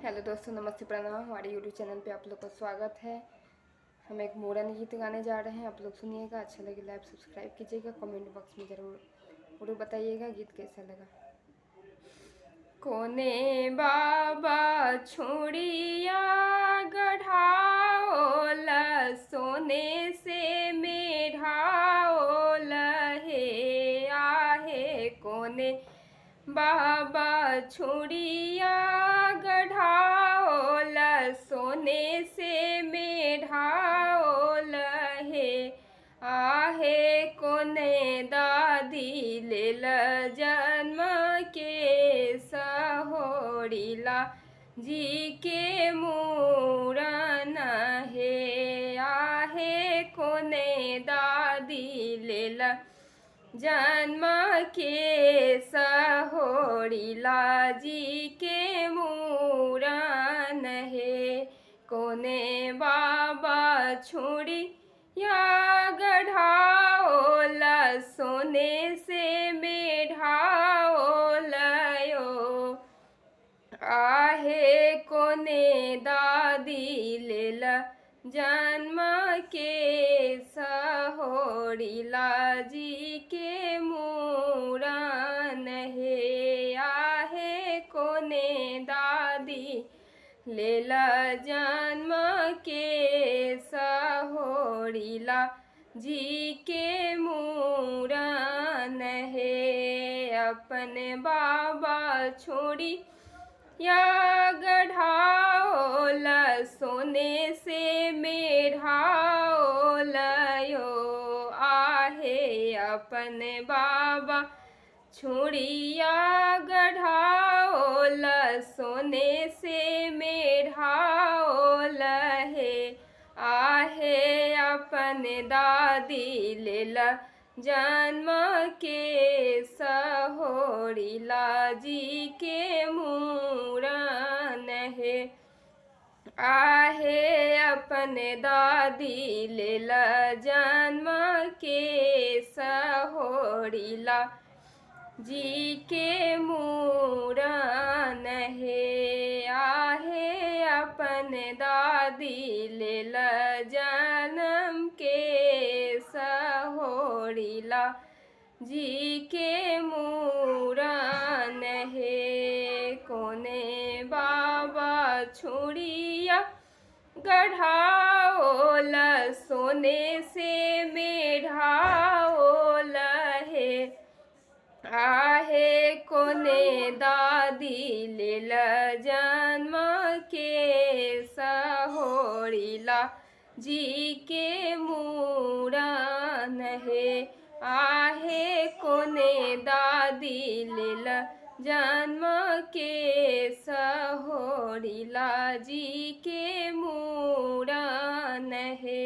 Hello दोस्तों, नमस्ते, प्रणाम। हमारे यूट्यूब चैनल पे आप लोग का स्वागत है। हम एक मॉडर्न गीत गाने जा रहे हैं, आप लोग सुनिएगा। अच्छा लगे लाइक सब्सक्राइब कीजिएगा, कमेंट बॉक्स में ज़रूर बताइएगा गीत कैसा लगा। कोने बाबा छोड़िया गढ़ाओल, सोने से मेढ़ाओल हे आहे। कोने बाबा छोड़िया गढ़ाओल, सोने से मेढ़ाओल हे आहे। कोने दादी लेल जन्म के सहोड़िला जी के मूरन हे आहे। कोने दादी लेल जन्म के सहोड़िला जी के मूरन हे। कोने बाबा छोड़ी या गढ़ाओल, सोने से मेढ़ाओल यो आहे। कोने दादी लेल जन्म के सहोड़िला जी के मूरन हे आहे। कोने दादी लेल जन्म के सहोड़िला जी के मूरन हे। अपने बाबा छोड़ी या गढ़ाओल, सोने से मेढ़ाओल यो आहे। अपने बाबा छोड़िया गढ़ाओल, सोने से मेढ़ाओल हे आहे। अपने दादी लेल जन्म के सहोड़िला जी के मूरन हे आहे। अपने दादी लेल जन्म के सहोड़िला जी के मूरन हे आहे। अपने दादी लेल जन्म के सहोड़िला जी के मूरन हे। कोने बाबा छोड़िया गढ़ाओल, सोने से मेढ़ाओल हे आहे। कोने दादी लेल जन्म के सहोड़िला जी के मूरन हे आहे। कोने दादी लेल जन्म के सहोड़िला जी के मूरन हे।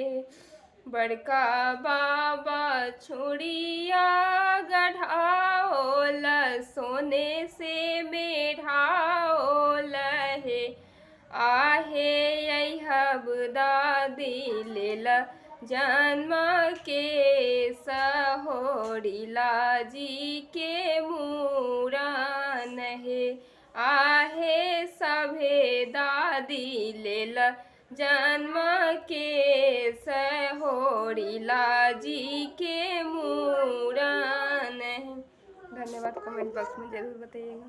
बड़का बाबा छोड़िया गढ़ाओल, सोने से मेढ़ाओल हे आहे। यहब दादी लेल जन्म के सहोड़िला जी के मूरन हे आहे। सभे दादी लेल जन्म के सहोड़िला जी के मूरन है। धन्यवाद। कमेंट बॉक्स में ज़रूर बताइएगा।